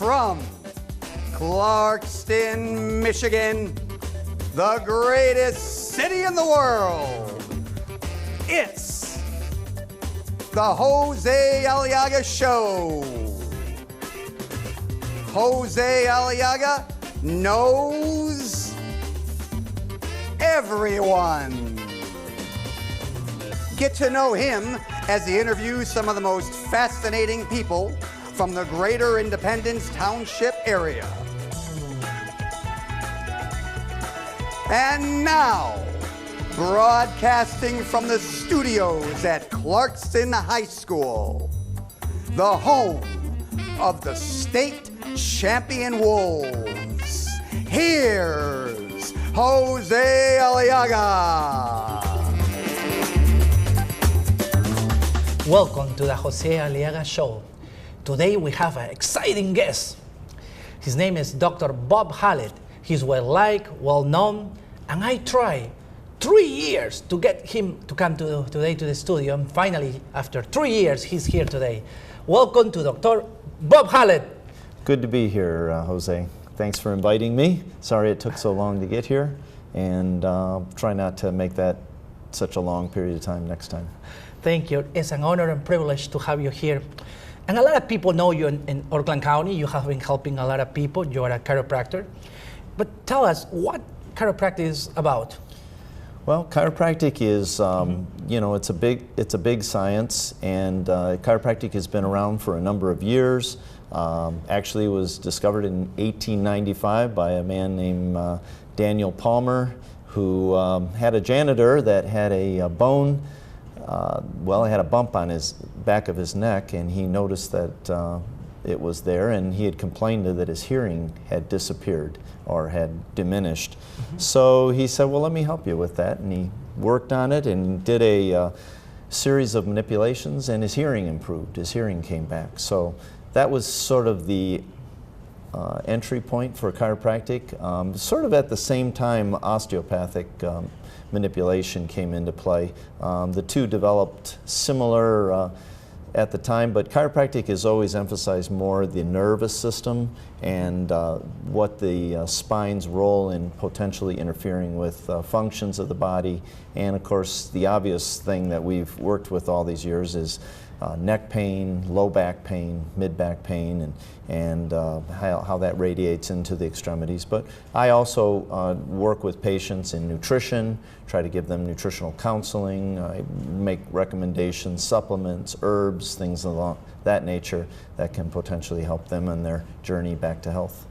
from Clarkston, Michigan, the greatest city in the world. It's the Jose Aliaga Show. Jose Aliaga knows everyone. Get to know him as he interviews some of the most fascinating people from the greater Independence Township area. And now, broadcasting from the studios at Clarkston High School, the home of the state champion Wolves, here's Jose Aliaga. Welcome to the Jose Aliaga Show. Today we have an exciting guest. His name is Dr. Bob Hallett. He's well-liked, well-known, and I tried 3 years to get him to come today to the studio, and finally, after 3 years, he's here today. Welcome to Dr. Bob Hallett. Good to be here, Jose. Thanks for inviting me. Sorry it took so long to get here, and try not to make that such a long period of time next time. Thank you. It's an honor and privilege to have you here. And a lot of people know you in Oakland County. You have been helping a lot of people. You are a chiropractor. But tell us what chiropractic is about. Well, chiropractic is, you know, it's a big science, and chiropractic has been around for a number of years. Actually, it was discovered in 1895 by a man named Daniel Palmer, who had a janitor that had a bone. Well, he had a bump on his back of his neck, and he noticed that it was there, and he had complained that his hearing had disappeared or had diminished. So he said, well, let me help you with that, and he worked on it and did a series of manipulations, and his hearing improved. His hearing came back. So that was sort of the entry point for chiropractic. Sort of at the same time, osteopathic manipulation came into play. The two developed similar at the time, but chiropractic has always emphasized more the nervous system and what the spine's role in potentially interfering with functions of the body. And of course, the obvious thing that we've worked with all these years is neck pain, low back pain, mid back pain, and how that radiates into the extremities. But I also work with patients in nutrition, try to give them nutritional counseling, I make recommendations, supplements, herbs, things of that nature that can potentially help them on their journey back to health.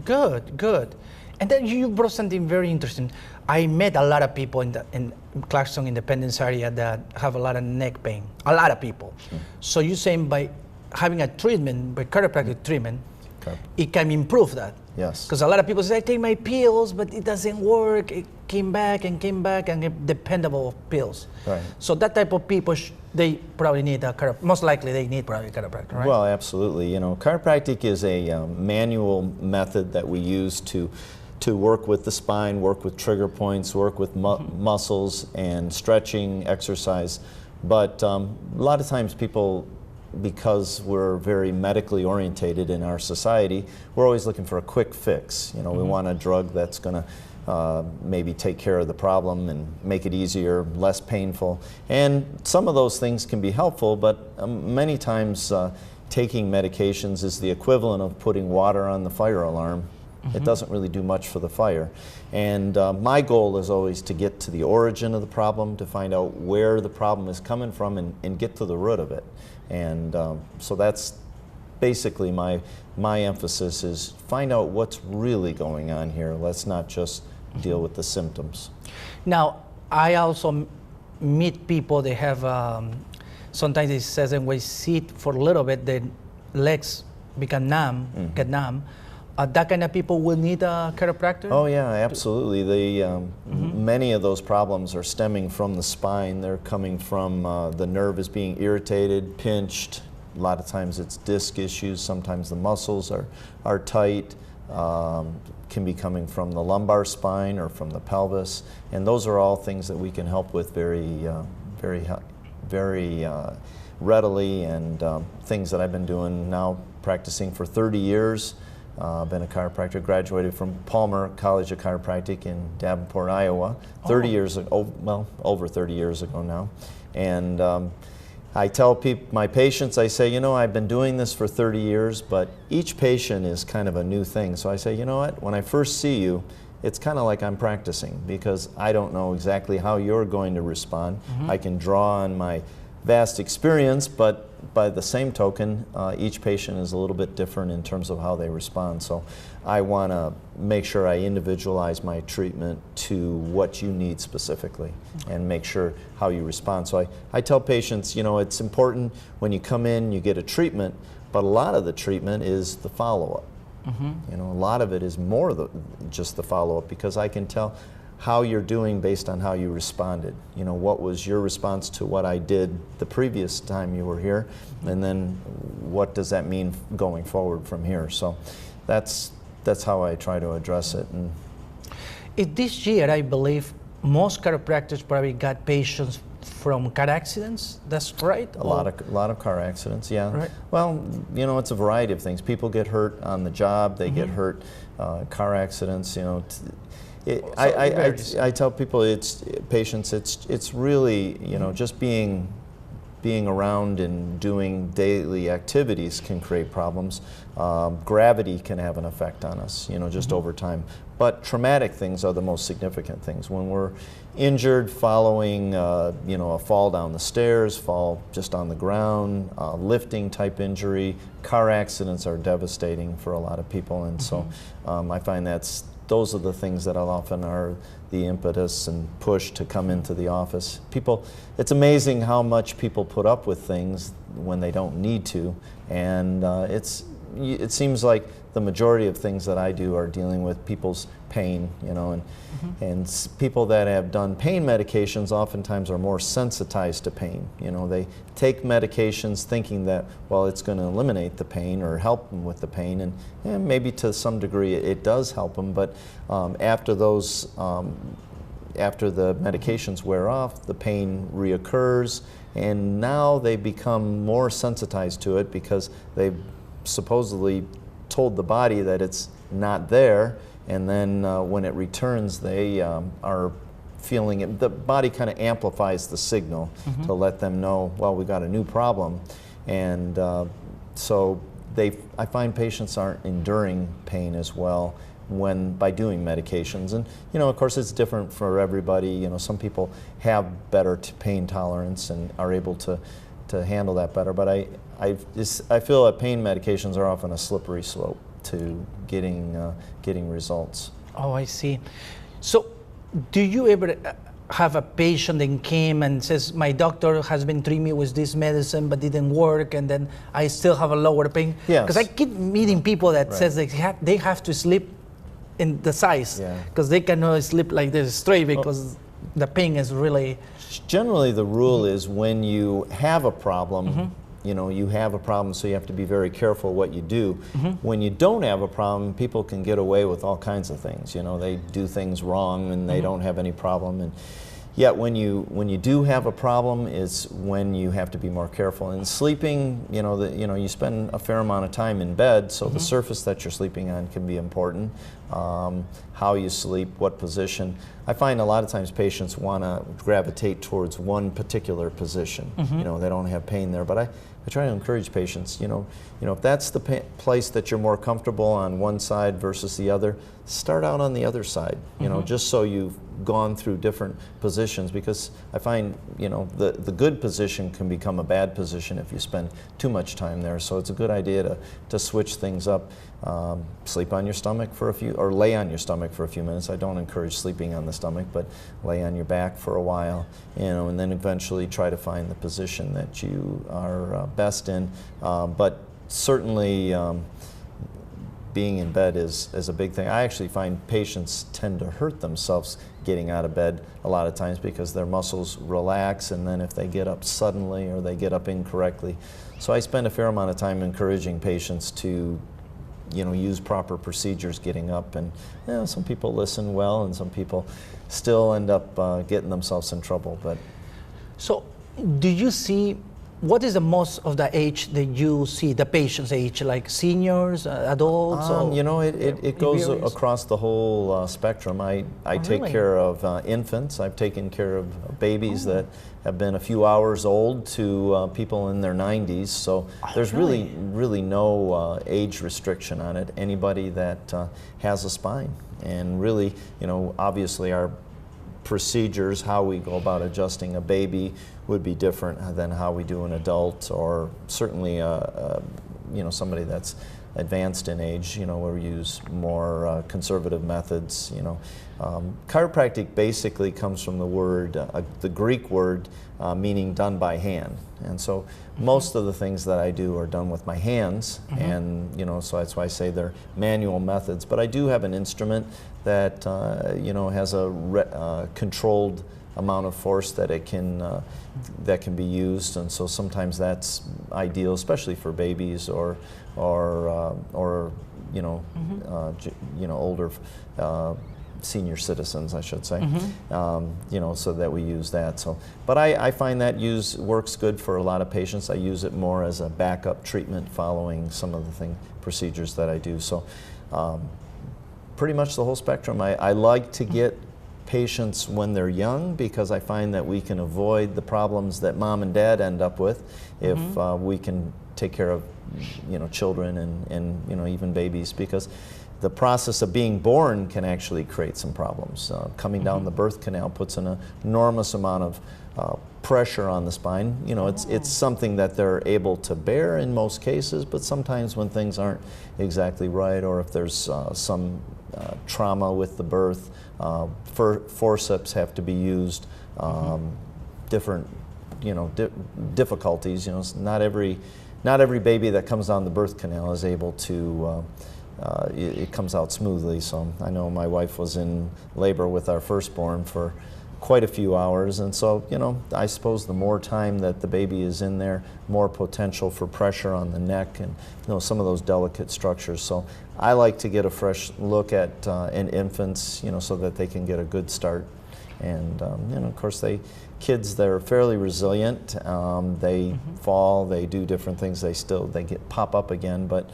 Good, good. And then you brought something very interesting. I met a lot of people in Clarkston Independence area that have a lot of neck pain, a lot of people. So you're saying by having a treatment, by chiropractic treatment, it can improve that? Yes. Because a lot of people say, I take my pills, but it doesn't work. It came back, and dependable pills. Right. So that type of people, they probably need a chiropractor. Most likely they need probably a chiropractor, right? Well, absolutely. You know, chiropractic is a manual method that we use to work with the spine, work with trigger points, work with muscles and stretching, exercise. But a lot of times people, because we're very medically orientated in our society, we're always looking for a quick fix. You know, we want a drug that's going to maybe take care of the problem and make it easier, less painful. And some of those things can be helpful, but many times taking medications is the equivalent of putting water on the fire alarm. It doesn't really do much for the fire. And my goal is always to get to the origin of the problem, to find out where the problem is coming from and get to the root of it. And so that's basically my emphasis, is find out what's really going on here. Let's not just deal with the symptoms. Now, I also meet people, they have, sometimes it says when we sit for a little bit, their legs become numb, get numb. That kind of people will need a chiropractor? Oh yeah, absolutely. Many of those problems are stemming from the spine. They're coming from the nerve is being irritated, pinched. A lot of times it's disc issues. Sometimes the muscles are tight. Can be coming from the lumbar spine or from the pelvis. And those are all things that we can help with very readily, and things that I've been doing now, practicing for 30 years. Been a chiropractor, graduated from Palmer College of Chiropractic in Davenport, Iowa, 30 years ago, well, over 30 years ago now. And I tell my patients, I say, you know, I've been doing this for 30 years, but each patient is kind of a new thing. So I say, you know what, when I first see you, it's kind of like I'm practicing, because I don't know exactly how you're going to respond. I can draw on my vast experience, but by the same token, each patient is a little bit different in terms of how they respond. So I want to make sure I individualize my treatment to what you need specifically and make sure how you respond. So I tell patients, you know, it's important when you come in, you get a treatment, but a lot of the treatment is the follow-up. You know, a lot of it is more just the follow-up, because I can tell how you're doing based on how you responded. You know, what was your response to what I did the previous time you were here, and then what does that mean going forward from here? So that's how I try to address it. And this year, I believe most chiropractors probably got patients from car accidents. That's right. A lot of car accidents. Yeah. Right. Well, you know, it's a variety of things. People get hurt on the job. They get hurt. Car accidents. You know. I tell people, patients, it's really, you know, just being around and doing daily activities can create problems. Gravity can have an effect on us, you know, just over time. But traumatic things are the most significant things. When we're injured following, you know, a fall down the stairs, fall just on the ground, lifting type injury, car accidents are devastating for a lot of people. And so I find those are the things that often are the impetus and push to come into the office. People, it's amazing how much people put up with things when they don't need to, and it seems like the majority of things that I do are dealing with people's pain, you know, and people that have done pain medications oftentimes are more sensitized to pain. You know, they take medications thinking that, well, it's going to eliminate the pain or help them with the pain, and maybe to some degree it does help them, but after the medications wear off, the pain reoccurs, and now they become more sensitized to it because they've supposedly told the body that it's not there, and then when it returns, they are feeling it. The body kind of amplifies the signal to let them know, well, we got a new problem, and so I find patients aren't enduring pain as well by doing medications. And you know, of course, it's different for everybody. You know, some people have better pain tolerance and are able to handle that better, but I feel that pain medications are often a slippery slope to getting results. Oh, I see. So do you ever have a patient that came and says, my doctor has been treating me with this medicine but didn't work, and then I still have a lower pain? Yes. Because I keep meeting people that says they have to sleep in the size, because they cannot sleep like this straight because the pain is really... Generally, the rule is when you have a problem, you know, you have a problem, so you have to be very careful what you do. When you don't have a problem, people can get away with all kinds of things. You know, they do things wrong and they don't have any problem. And yet, when you do have a problem, is when you have to be more careful. And sleeping, you know, you spend a fair amount of time in bed, so the surface that you're sleeping on can be important. How you sleep, what position. I find a lot of times patients want to gravitate towards one particular position. You know, they don't have pain there, but I try to encourage patients, you know, if that's the place that you're more comfortable on one side versus the other, start out on the other side, you know, just so you've gone through different positions, because I find, you know, the good position can become a bad position if you spend too much time there. So it's a good idea to switch things up. Sleep on your stomach for or lay on your stomach for a few minutes. I don't encourage sleeping on the stomach, but lay on your back for a while, you know, and then eventually try to find the position that you are best in. But certainly being in bed is a big thing. I actually find patients tend to hurt themselves getting out of bed a lot of times because their muscles relax, and then if they get up suddenly or they get up incorrectly. So I spend a fair amount of time encouraging patients to, you know, use proper procedures getting up, and you know, some people listen well and some people still end up getting themselves in trouble. But so do you see what is the most of the age that you see, the patient's age, like seniors, adults? Or You know, it goes across the whole spectrum. I take really? care of infants. I've taken care of babies that have been a few hours old to people in their 90s. So there's really no age restriction on it. Anybody that has a spine. And really, you know, obviously our procedures, how we go about adjusting a baby would be different than how we do an adult, or certainly you know, somebody that's advanced in age. You know, we use more conservative methods. You know, chiropractic basically comes from the word, the Greek word meaning done by hand, and so most of the things that I do are done with my hands, and you know, so that's why I say they're manual methods. But I do have an instrument that you know, has a controlled amount of force that it can that can be used, and so sometimes that's ideal, especially for babies or you know, you know, older senior citizens, I should say. You know, so that we use that. So, but I find that works good for a lot of patients. I use it more as a backup treatment following some of the procedures that I do. So, pretty much the whole spectrum. I like to get patients when they're young, because I find that we can avoid the problems that mom and dad end up with if we can take care of, you know, children and you know, even babies, because the process of being born can actually create some problems. Coming down the birth canal puts an enormous amount of pressure on the spine. You know, it's something that they're able to bear in most cases, but sometimes when things aren't exactly right, or if there's some trauma with the birth, forceps have to be used, different, you know, difficulties. You know, not every baby that comes down the birth canal is able to it comes out smoothly. So I know my wife was in labor with our firstborn for quite a few hours, and so, you know, I suppose the more time that the baby is in there, more potential for pressure on the neck and, you know, some of those delicate structures. So I like to get a fresh look at in infants, you know, so that they can get a good start. And you know, of course, kids, they're fairly resilient. They fall, they do different things. They pop up again. But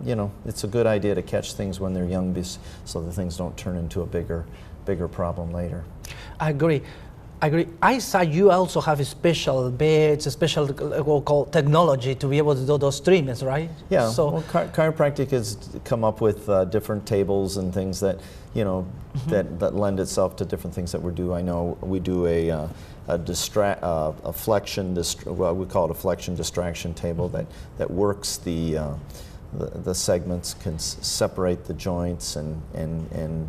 you know, it's a good idea to catch things when they're young, so that things don't turn into a bigger problem later. I agree. I saw you also have special beds, special called technology to be able to do those treatments, right? Yeah. So well, chiropractic has come up with different tables and things that, you know, that lend itself to different things that we do. I know we do a flexion, well, we call it a flexion distraction table that works the segments, can separate the joints and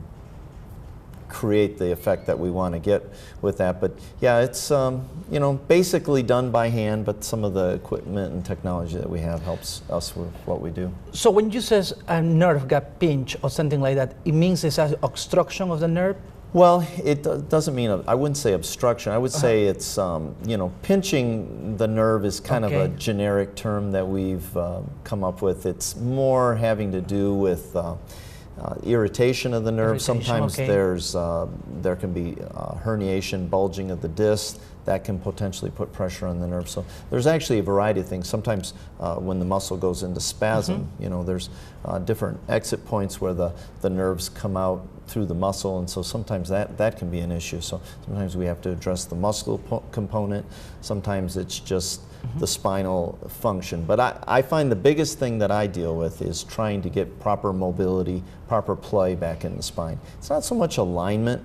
create the effect that we want to get with that. But yeah, it's you know, basically done by hand, but some of the equipment and technology that we have helps us with what we do. So when you says a nerve got pinched or something like that, it means it's an obstruction of the nerve? Well, it doesn't mean, I wouldn't say obstruction. I would say it's, you know, pinching the nerve is kind of a generic term that we've come up with. It's more having to do with irritation of the nerve. Sometimes there can be herniation, bulging of the disc. That can potentially put pressure on the nerve. So there's actually a variety of things. Sometimes when the muscle goes into spasm, you know, there's different exit points where the nerves come out through the muscle, and so sometimes that can be an issue. So sometimes we have to address the muscle component. Sometimes it's just the spinal function. But I find the biggest thing that I deal with is trying to get proper mobility, proper play back in the spine. It's not so much alignment.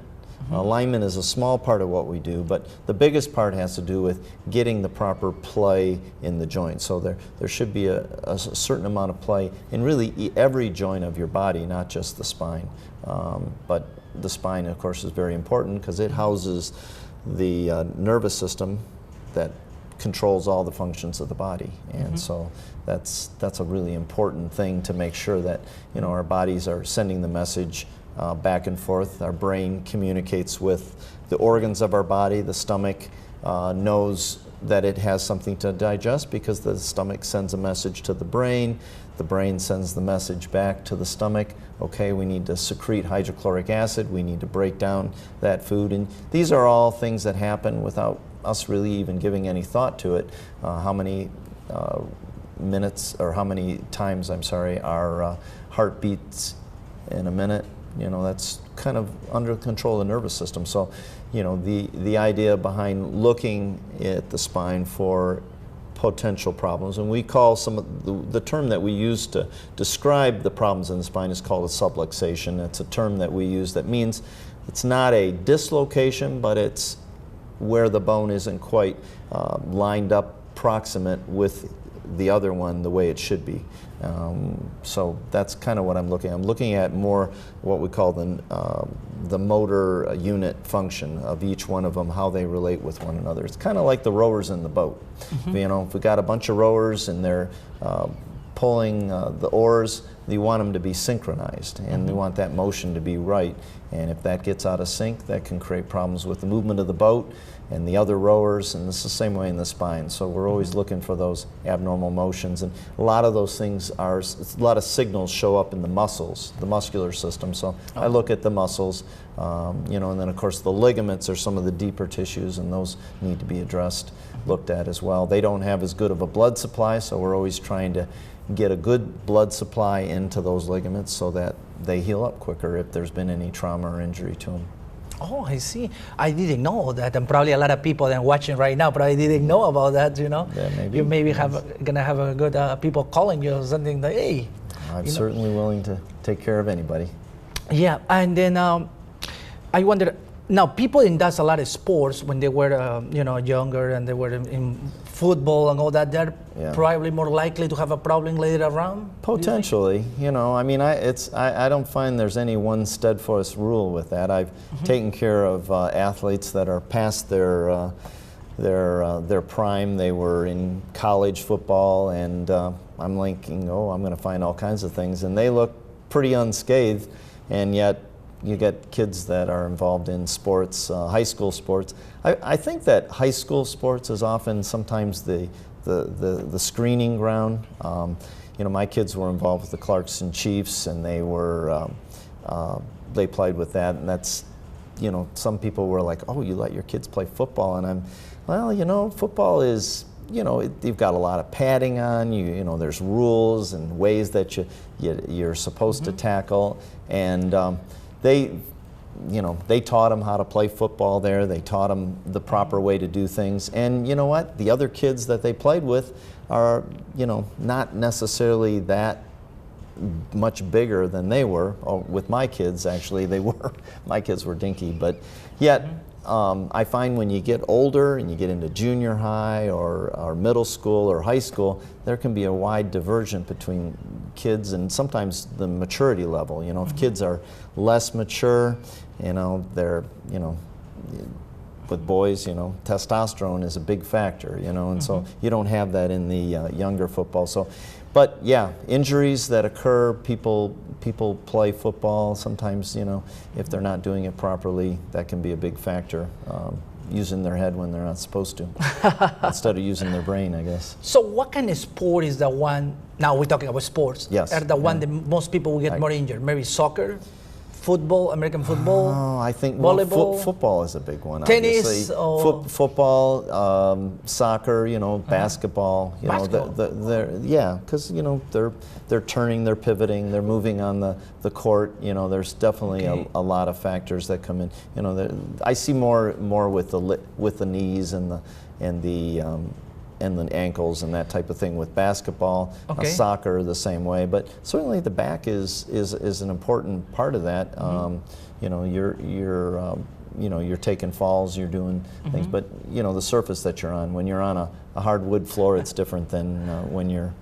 Alignment is a small part of what we do, but the biggest part has to do with getting the proper play in the joint. So there should be a certain amount of play in really every joint of your body, not just the spine. But the spine, of course, is very important because it houses the nervous system that controls all the functions of the body, and so that's a really important thing to make sure that, you know, our bodies are sending the message back and forth. Our brain communicates with the organs of our body, the stomach, knows that it has something to digest because the stomach sends a message to the brain sends the message back to the stomach. Okay, we need to secrete hydrochloric acid, we need to break down that food, and these are all things that happen without us really even giving any thought to it. How many minutes, or how many times, I'm sorry, our heart beats in a minute? You know, that's kind of under control of the nervous system. So, you know, the idea behind looking at the spine for potential problems, and we call some of the term that we use to describe the problems in the spine is called a subluxation. It's a term that we use that means it's not a dislocation, but it's where the bone isn't quite lined up proximate with the other one the way it should be. So that's kind of what I'm looking at. I'm looking at more what we call the motor unit function of each one of them, how they relate with one another. It's kind of like the rowers in the boat. You know, if we got a bunch of rowers and they're pulling the oars, you want them to be synchronized, and you want that motion to be right. And if that gets out of sync, that can create problems with the movement of the boat and the other rowers, and it's the same way in the spine. So we're always looking for those abnormal motions, and a lot of those things are, a lot of signals show up in the muscles, the muscular system. So I look at the muscles, you know, and then of course the ligaments are some of the deeper tissues, and those need to be addressed, looked at as well. They don't have as good of a blood supply, so we're always trying to get a good blood supply into those ligaments so that they heal up quicker if there's been any trauma or injury to them. Oh, I see. I didn't know that, and probably a lot of people that are watching right now probably didn't know about that. You know, yeah, maybe. You maybe gonna have a good people calling you or something like, hey. I'm certainly willing to take care of anybody. Yeah, and then I wonder. Now, people in does a lot of sports when they were, you know, younger, and they were in football and all that. They're probably more likely to have a problem later around. Potentially, you know. I mean, I don't find there's any one steadfast rule with that. I've taken care of athletes that are past their prime. They were in college football, and I'm thinking, oh, I'm going to find all kinds of things, and they look pretty unscathed, and yet you get kids that are involved in sports, high school sports. I think that high school sports is often sometimes the screening ground. You know, my kids were involved with the Clarkson Chiefs, and they were they played with that, and that's, you know, some people were like, oh, you let your kids play football, and I'm, well, you know, football is, you know, you've got a lot of padding on. You know, there's rules and ways that you're supposed to tackle, and they taught them how to play football there. They taught them the proper way to do things. And you know what? The other kids that they played with are, you know, not necessarily that much bigger than they were. Oh, with my kids, actually, they were. My kids were dinky. But yet, I find when you get older and you get into junior high or middle school or high school, there can be a wide divergence between kids and sometimes the maturity level. You know, if kids are less mature, you know, they're, you know, with boys, you know, testosterone is a big factor, you know, and so you don't have that in the younger football. So, but yeah, injuries that occur, people play football, sometimes, you know, if they're not doing it properly, that can be a big factor, using their head when they're not supposed to, instead of using their brain, I guess. So what kind of sport is the one, now we're talking about sports, yes, are the one that most people will get more injured? Maybe soccer? Football, American football? Oh, I think volleyball, football is a big one. Tennis, football, soccer, you know, basketball. You basketball. know, yeah, because you know they're turning, they're pivoting, they're moving on the court. You know, there's definitely a lot of factors that come in. You know, I see more with the knees and the ankles and that type of thing with basketball. Soccer the same way, but certainly the back is an important part of that. You know, you're taking falls, you're doing things, but you know the surface that you're on. When you're on a hardwood floor, it's different than when you're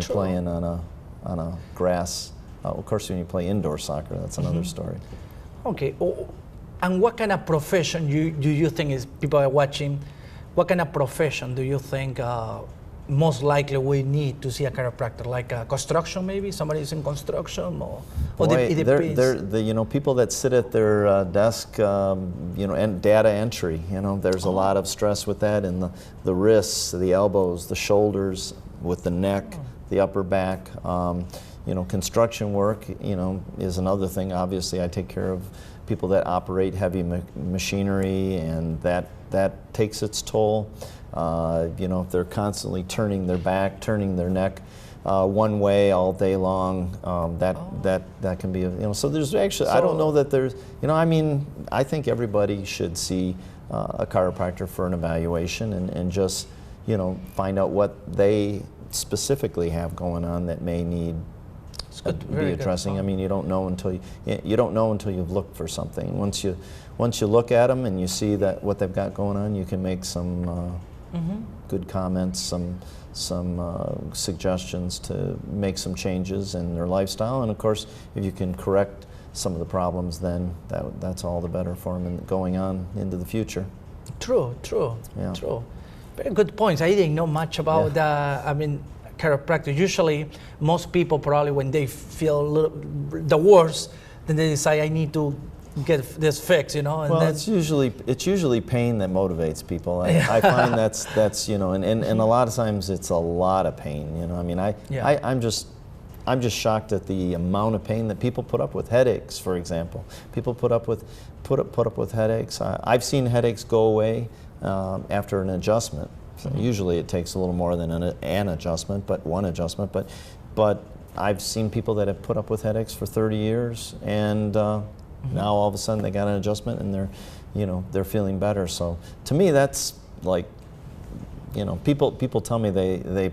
playing on a grass. Of course, when you play indoor soccer, that's another story. Okay, and what kind of profession do you think is people are watching? What kind of profession do you think most likely we need to see a chiropractor? Like construction, maybe somebody's in construction, or it depends. They're people that sit at their desk, and data entry. There's a lot of stress with that, and the wrists, the elbows, the shoulders, with the neck, the upper back. Construction work, is another thing. Obviously, I take care of people that operate heavy machinery, and that takes its toll. If they're constantly turning their back, turning their neck one way all day long, that can be, so there's actually, I don't know that there's, I think everybody should see a chiropractor for an evaluation and just, find out what they specifically have going on that may need be addressing. You don't know until you've looked for something. Once you look at them and you see that what they've got going on, you can make some good comments, some suggestions to make some changes in their lifestyle. And of course, if you can correct some of the problems, then that's all the better for them going on into the future. True. Very good points. I didn't know much about chiropractor. Usually, most people probably when they feel the worst, then they decide I need to get this fixed, And well, it's usually pain that motivates people. I find that's and a lot of times it's a lot of pain. I'm just shocked at the amount of pain that people put up with. Headaches, for example. People put up with headaches. I've seen headaches go away after an adjustment. So usually it takes a little more than an adjustment, but one adjustment. But I've seen people that have put up with headaches for 30 years, and now all of a sudden they got an adjustment and they're feeling better. So to me, that's like, people tell me they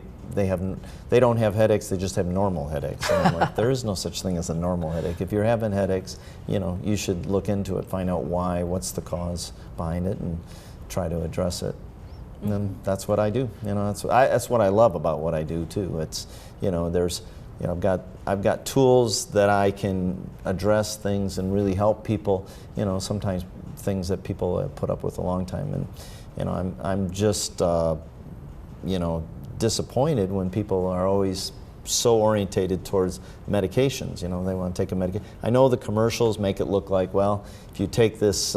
don't have headaches, they just have normal headaches. And I'm like, there is no such thing as a normal headache. If you're having headaches, you should look into it, find out what's the cause behind it, and try to address it. And then that's what I do. That's what I love about what I do too. It's I've got tools that I can address things and really help people. Sometimes things that people have put up with a long time, and I'm just disappointed when people are always so orientated towards medications. They want to take a medication. I know the commercials make it look like, well, if you take this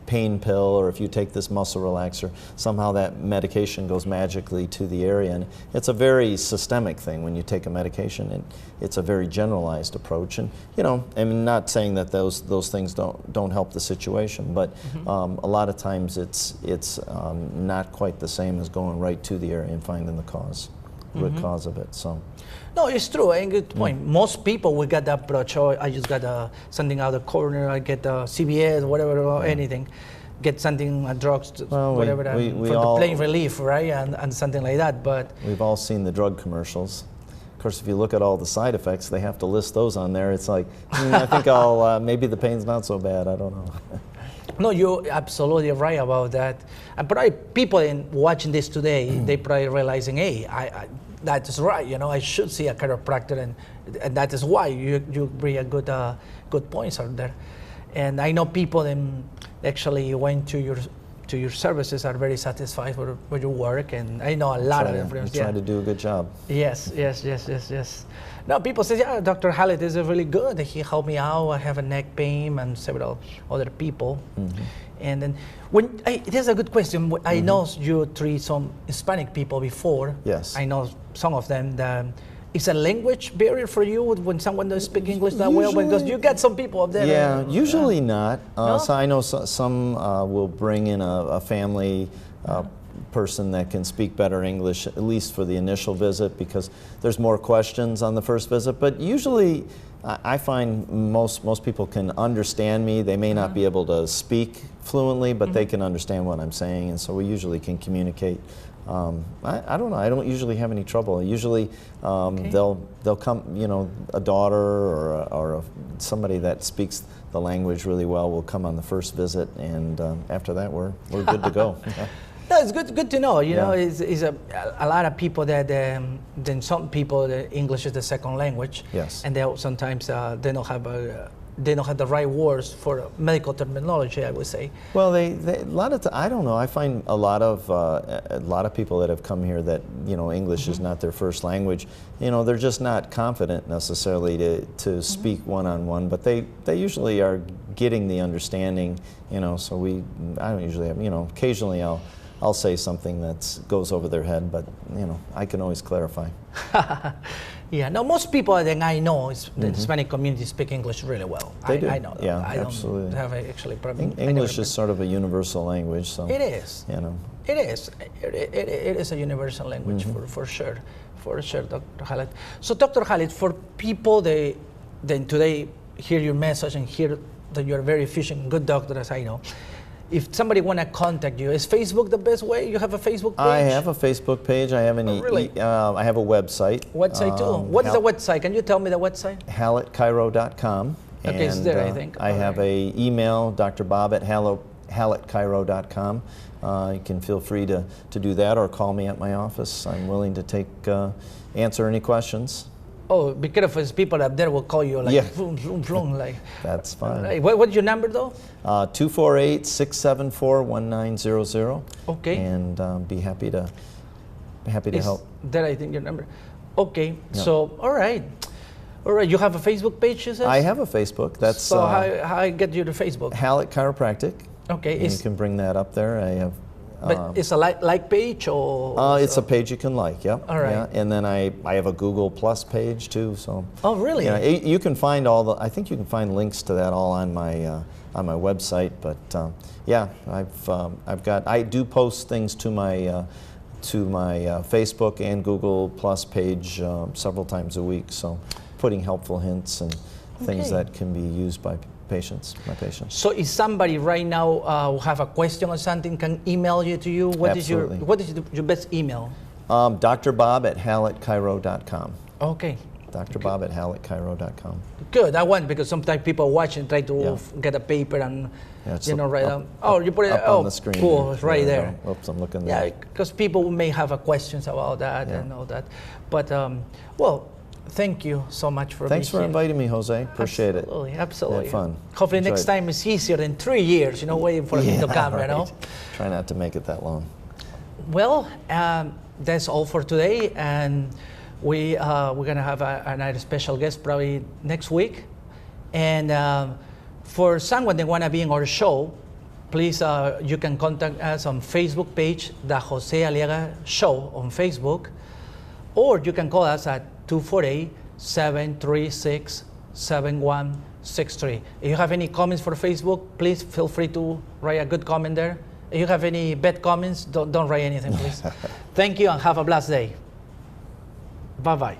pain pill or if you take this muscle relaxer, somehow that medication goes magically to the area. And it's a very systemic thing when you take a medication, and it's a very generalized approach. And I'm not saying that those things don't help the situation, but a lot of times it's not quite the same as going right to the area and finding the root cause of it. So. No, it's true. And good point. Most people will get that approach. Oh, I just got something out of the corner. I get CVS, whatever, or anything. Get something, drugs, whatever, for the pain relief, right? And something like that. But we've all seen the drug commercials. Of course, if you look at all the side effects, they have to list those on there. It's like, I think maybe the pain's not so bad. I don't know. No, you're absolutely right about that. And probably people watching this today, they probably realizing, hey, that is right. I should see a chiropractor, and that is why you bring a good points out there. And I know people that actually went to your services are very satisfied with your work, and I know a lot of them. You try to do a good job. Yes. Now people say, yeah, Dr. Hallett is really good. He helped me out. I have a neck pain, and several other people. And then here's a good question. I know you treat some Hispanic people before. Yes. I know some of them. Is a language barrier for you when someone doesn't speak English that well? Because you get some people up there. Yeah, usually not. No? So I know some will bring in a family person that can speak better English, at least for the initial visit, because there's more questions on the first visit. But usually, I find most people can understand me. They may not be able to speak fluently, but they can understand what I'm saying, and so we usually can communicate. I don't know. I don't usually have any trouble. Usually, they'll come. A daughter or somebody that speaks the language really well will come on the first visit, and after that, we're good to go. No, it's good to know. It's a lot of people that then some people English is the second language. Yes. And they sometimes they don't have they don't have the right words for medical terminology, I would say. Well, they a lot of I don't know. I find a lot of people that have come here that English is not their first language. They're just not confident necessarily to speak one-on-one, but they usually are getting the understanding. So I don't usually have occasionally I'll say something that goes over their head, but I can always clarify. Yeah, no, most people that I know, the Hispanic community speak English really well. They do. I know that. Yeah, I absolutely. don't have actually problem. English is sort of a universal language, so It is. It is. It is a universal language for sure, Dr. Hallett. So, Dr. Hallett, for people that today hear your message and hear that you're a very efficient, good doctor, as I know. If somebody want to contact you, is Facebook the best way? You have a Facebook page? I have a Facebook page. I have I have a website. Website too. What is the website? Can you tell me the website? HallettChiro.com. Okay, it's there, I think. I have a email, drbob@HallettChiro.com. You can feel free to do that or call me at my office. I'm willing to answer any questions. Oh, be careful, there's people up there will call you like, Yeah. vroom, vroom, vroom, like. That's fine. What's your number though? 248-674-1900. Okay. And be happy to help. That I think your number. Okay, Yeah. so all right. You have a Facebook page, you said? I have a Facebook. That's so how I get you to Facebook? Hallett Chiropractic. Okay. And you can bring that up there. I have. But it's a like page or? It's a page you can like. Yep. All right. Yeah. And then I have a Google Plus page too. So. Oh really? You can find I think you can find links to that all on my website. But yeah, I do post things to my Facebook and Google Plus page several times a week. So, putting helpful hints and things that can be used by my patients. So if somebody right now who have a question or something can email to you, what is your best email? drbob@hallettchiro.com. Okay. drbob@hallettchiro.com. Good. I want, because sometimes people watch and try to get a paper and write down. Oh, you put it up on the screen. Cool, it's right there. Oops, I'm looking there. Yeah, because people may have questions about that and all that. But well, thank you so much for Thanks for inviting me, Jose. Appreciate it. Absolutely. Had fun. Hopefully next time is easier than 3 years, waiting for him to come, Try not to make it that long. Well, that's all for today, and we're gonna have another special guest probably next week. And for someone that wanna be in our show, please you can contact us on Facebook page, the Jose Aliaga Show on Facebook, or you can call us at 248-736-7163. If you have any comments for Facebook, please feel free to write a good comment there. If you have any bad comments, don't write anything, please. Thank you and have a blessed day. Bye-bye.